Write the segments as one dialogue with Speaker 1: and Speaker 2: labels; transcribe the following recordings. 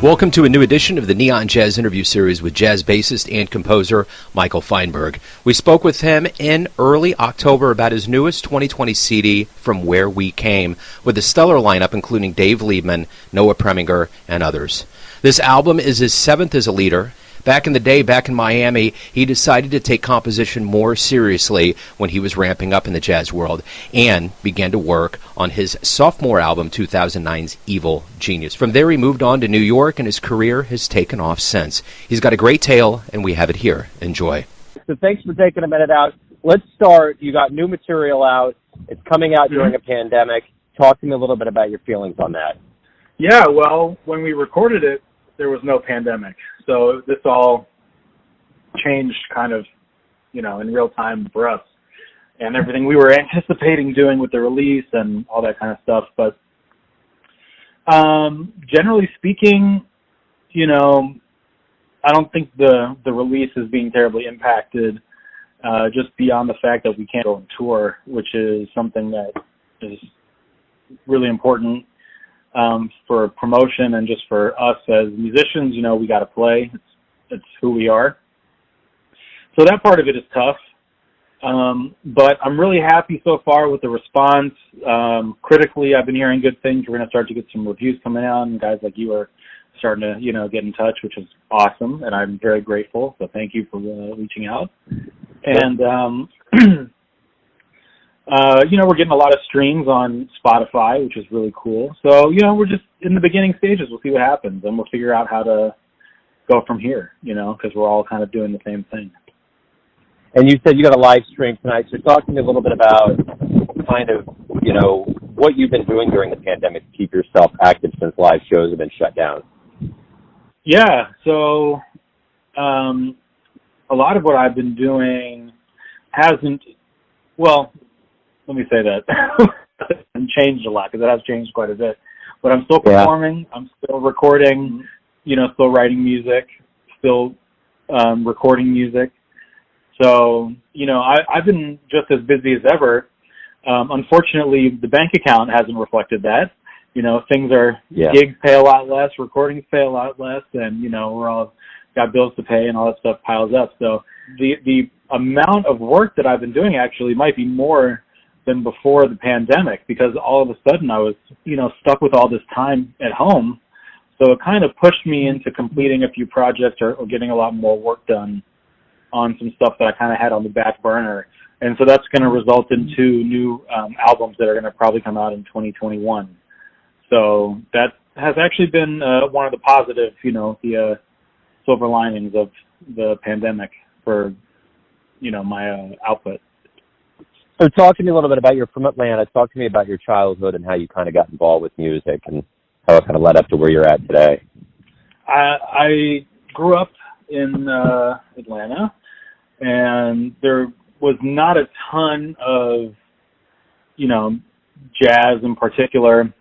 Speaker 1: Welcome to a new edition of the Neon Jazz interview series with jazz bassist and composer Michael Feinberg. We spoke with him in early October about his newest 2020 CD, From Where We Came, with a stellar lineup including Dave Liebman, Noah Preminger, and others. This album is his seventh as a leader. Back in the day, back in Miami, he decided to take composition more seriously when he was ramping up in the jazz world and began to work on his sophomore album, 2009's Evil Genius. From there, he moved on to New York, and his career has taken off since. He's got a great tale, and we have it here. Enjoy.
Speaker 2: So thanks for taking a minute out. Let's start. You got new material out. It's coming out during a pandemic. Talk to me a little bit about your feelings on that.
Speaker 3: Yeah, well, when we recorded it, there was no pandemic. So this all changed kind of, in real time for us and everything we were anticipating doing with the release and all that kind of stuff. But generally speaking, I don't think the release is being terribly impacted, just beyond the fact that we can't go on tour, which is something that is really important for promotion and just for us as musicians. We got to play. It's who we are. So that part of it is tough. But I'm really happy so far with the response. Critically, I've been hearing good things. We're going to start to get some reviews coming out, and guys like you are starting to, get in touch, which is awesome, and I'm very grateful. So thank you for reaching out. And, we're getting a lot of streams on Spotify, which is really cool. So, we're just in the beginning stages. We'll see what happens, and we'll figure out how to go from here, because we're all kind of doing the same thing.
Speaker 2: And you said you got a live stream tonight, so talk to me a little bit about kind of, what you've been doing during the pandemic to keep yourself active since live shows have been shut down.
Speaker 3: Yeah, so a lot of what I've been doing hasn't, let me say that, hasn't changed a lot, because it has changed quite a bit. But I'm still performing, I'm still recording, still writing music, still recording music. So, I've been just as busy as ever. Unfortunately, the bank account hasn't reflected that. Things are, gigs pay a lot less, recordings pay a lot less, and, we're all got bills to pay and all that stuff piles up. So the amount of work that I've been doing actually might be more than before the pandemic, because all of a sudden I was, stuck with all this time at home. So it kind of pushed me into completing a few projects or getting a lot more work done on some stuff that I kind of had on the back burner. And so that's going to result into new albums that are going to probably come out in 2021. So that has actually been one of the positive, the silver linings of the pandemic for, my output.
Speaker 2: So talk to me a little bit about you're from Atlanta. Talk to me about your childhood and how you kind of got involved with music and how it kind of led up to where you're at today.
Speaker 3: I grew up in Atlanta, and there was not a ton of, jazz in particular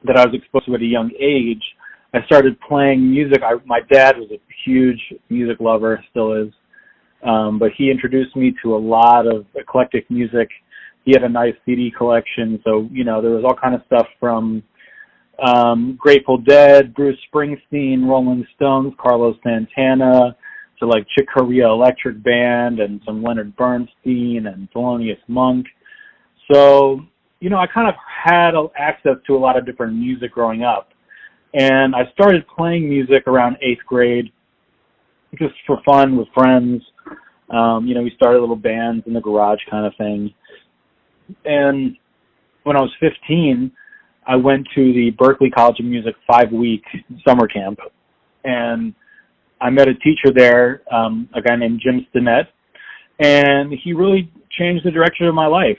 Speaker 3: that I was exposed to at a young age. I started playing music. My dad was a huge music lover, still is. But he introduced me to a lot of eclectic music. He had a nice CD collection. So, there was all kind of stuff from Grateful Dead, Bruce Springsteen, Rolling Stones, Carlos Santana, to like Chick Corea Electric Band and some Leonard Bernstein and Thelonious Monk. So, I kind of had access to a lot of different music growing up. And I started playing music around 8th grade, just for fun with friends. We started little bands in the garage kind of thing. And when I was 15, I went to the Berklee College of Music 5-week summer camp. And I met a teacher there, a guy named Jim Stinnett, and he really changed the direction of my life.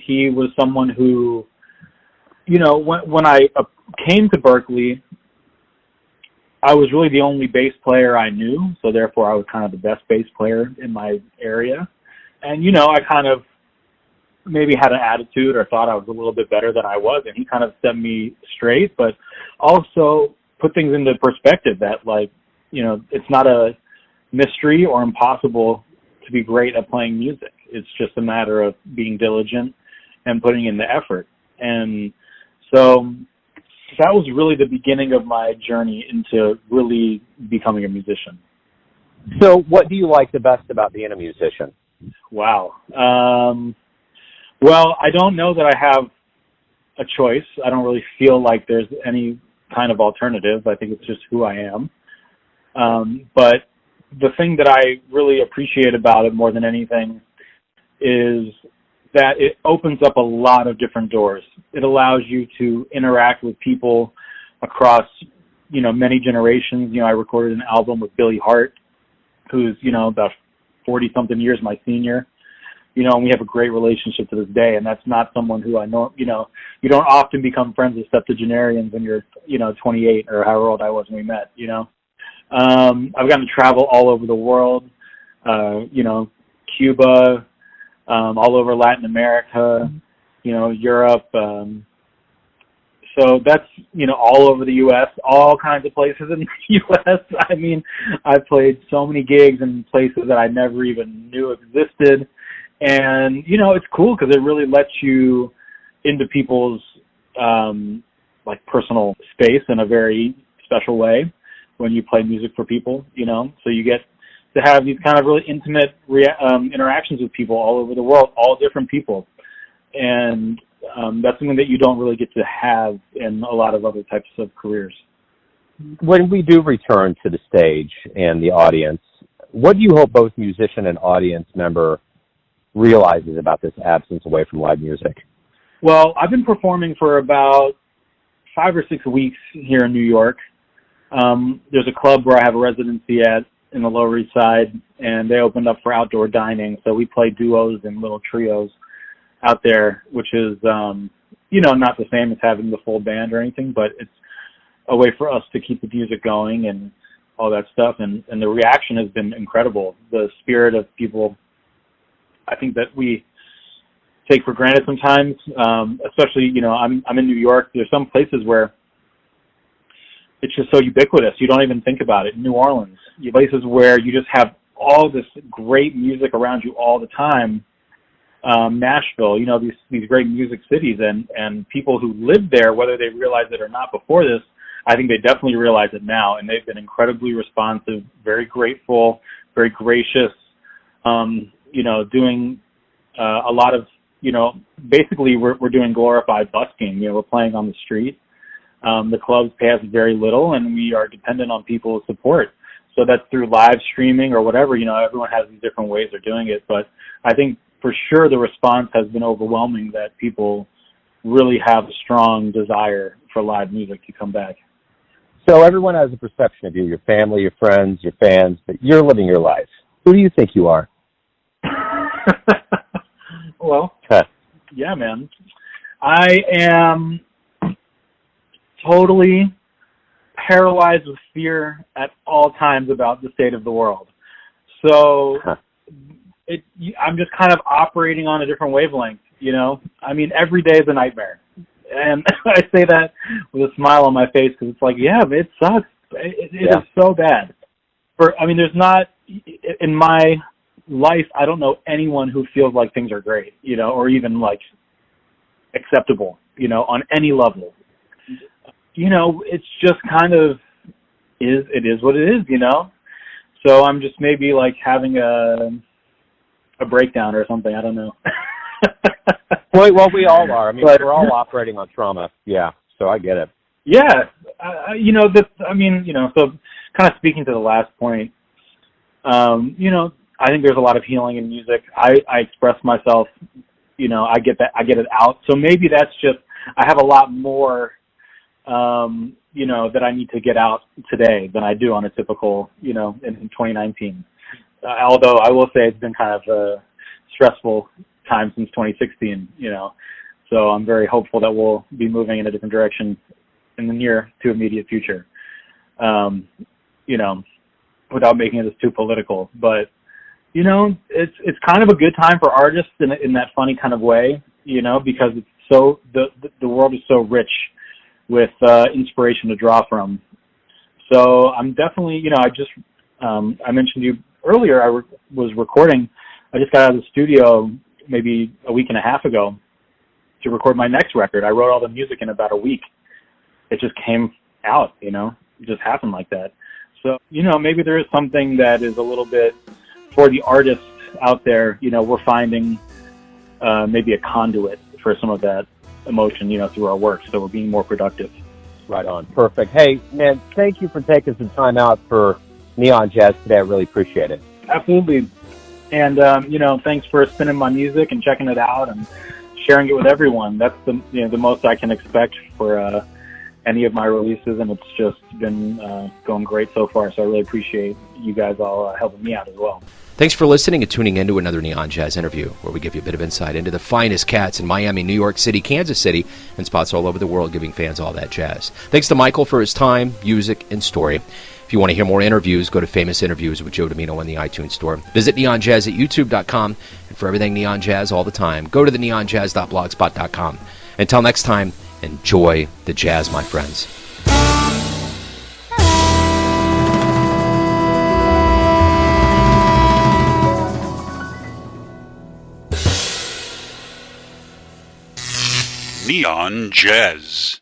Speaker 3: He was someone who, when I came to Berklee, I was really the only bass player I knew, so therefore I was kind of the best bass player in my area. And, I kind of maybe had an attitude or thought I was a little bit better than I was, and he kind of set me straight, but also put things into perspective that, it's not a mystery or impossible to be great at playing music. It's just a matter of being diligent and putting in the effort. And so that was really the beginning of my journey into really becoming a musician.
Speaker 2: So what do you like the best about being a musician?
Speaker 3: Wow. Well, I don't know that I have a choice. I don't really feel like there's any kind of alternative. I think it's just who I am. But the thing that I really appreciate about it more than anything is that it opens up a lot of different doors. It allows you to interact with people across, many generations. I recorded an album with Billy Hart, who's, about 40-something years my senior, and we have a great relationship to this day. And that's not someone who I know, you don't often become friends with septuagenarians when you're, 28 or however old I was when we met, I've gotten to travel all over the world, Cuba, all over Latin America, Europe. So that's, all over the U.S., all kinds of places in the U.S. I mean, I've played so many gigs in places that I never even knew existed. And, it's cool because it really lets you into people's, personal space in a very special way when you play music for people, so you get to have these kind of really intimate interactions with people all over the world, all different people. And that's something that you don't really get to have in a lot of other types of careers.
Speaker 2: When we do return to the stage and the audience, what do you hope both musician and audience member realizes about this absence away from live music?
Speaker 3: Well, I've been performing for about 5 or 6 weeks here in New York. There's a club where I have a residency at in the Lower East Side, and they opened up for outdoor dining. So we play duos and little trios out there, which is, not the same as having the full band or anything, but it's a way for us to keep the music going and all that stuff. And the reaction has been incredible. The spirit of people, I think that we take for granted sometimes, especially, I'm in New York. There's some places where it's just so ubiquitous. You don't even think about it. New Orleans, places where you just have all this great music around you all the time. Nashville, these great music cities, and people who live there, whether they realized it or not before this, I think they definitely realize it now, and they've been incredibly responsive, very grateful, very gracious, doing a lot of, basically we're doing glorified busking. We're playing on the street. The clubs pay us very little, and we are dependent on people's support. So that's through live streaming or whatever. Everyone has these different ways of doing it. But I think for sure the response has been overwhelming, that people really have a strong desire for live music to come back.
Speaker 2: So everyone has a perception of you, your family, your friends, your fans, but you're living your life. Who do you think you are?
Speaker 3: Well, yeah, man. I am totally paralyzed with fear at all times about the state of the world. So I'm just kind of operating on a different wavelength, I mean, every day is a nightmare. And I say that with a smile on my face because it's like, yeah, it sucks. It is so bad. There's not, in my life, I don't know anyone who feels like things are great, or even like acceptable, on any level. It's just kind of it is what it is, So I'm just maybe like having a breakdown or something. I don't know.
Speaker 2: Well, we all are. We're all operating on trauma. Yeah, so I get it.
Speaker 3: Yeah, so kind of speaking to the last point, I think there's a lot of healing in music. I express myself, I get it out. So maybe that's just, I have a lot more, that I need to get out today than I do on a typical, in 2019. Although I will say it's been kind of a stressful time since 2016, so I'm very hopeful that we'll be moving in a different direction in the near to immediate future, without making this too political. But, it's kind of a good time for artists in that funny kind of way, because it's so, the world is so rich with inspiration to draw from. So I'm definitely, I mentioned to you earlier, I was recording. I just got out of the studio maybe a week and a half ago to record my next record. I wrote all the music in about a week. it just came out, you know, it just happened like that. So, you know, maybe there is something that is a little bit for the artists out there, you know, we're finding maybe a conduit for some of that emotion, you know, through our work. So we're being more productive.
Speaker 2: Right on. Perfect. Hey, man, thank you for taking some time out for Neon Jazz today. I really appreciate it.
Speaker 3: Absolutely. And, you know, thanks for spinning my music and checking it out and sharing it with everyone. That's the most I can expect for any of my releases, and it's just been going great so far. So I really appreciate you guys all helping me out as well.
Speaker 1: Thanks for listening and tuning in to another Neon Jazz interview, where we give you a bit of insight into the finest cats in Miami, New York City, Kansas City, and spots all over the world, giving fans all that jazz. Thanks to Michael for his time, music, and story. If you want to hear more interviews, go to Famous Interviews with Joe Domino in the iTunes Store. Visit neonjazz at youtube.com, and for everything Neon Jazz all the time, go to the neonjazz.blogspot.com. Until next time, enjoy the jazz, my friends.
Speaker 4: Neon Jazz.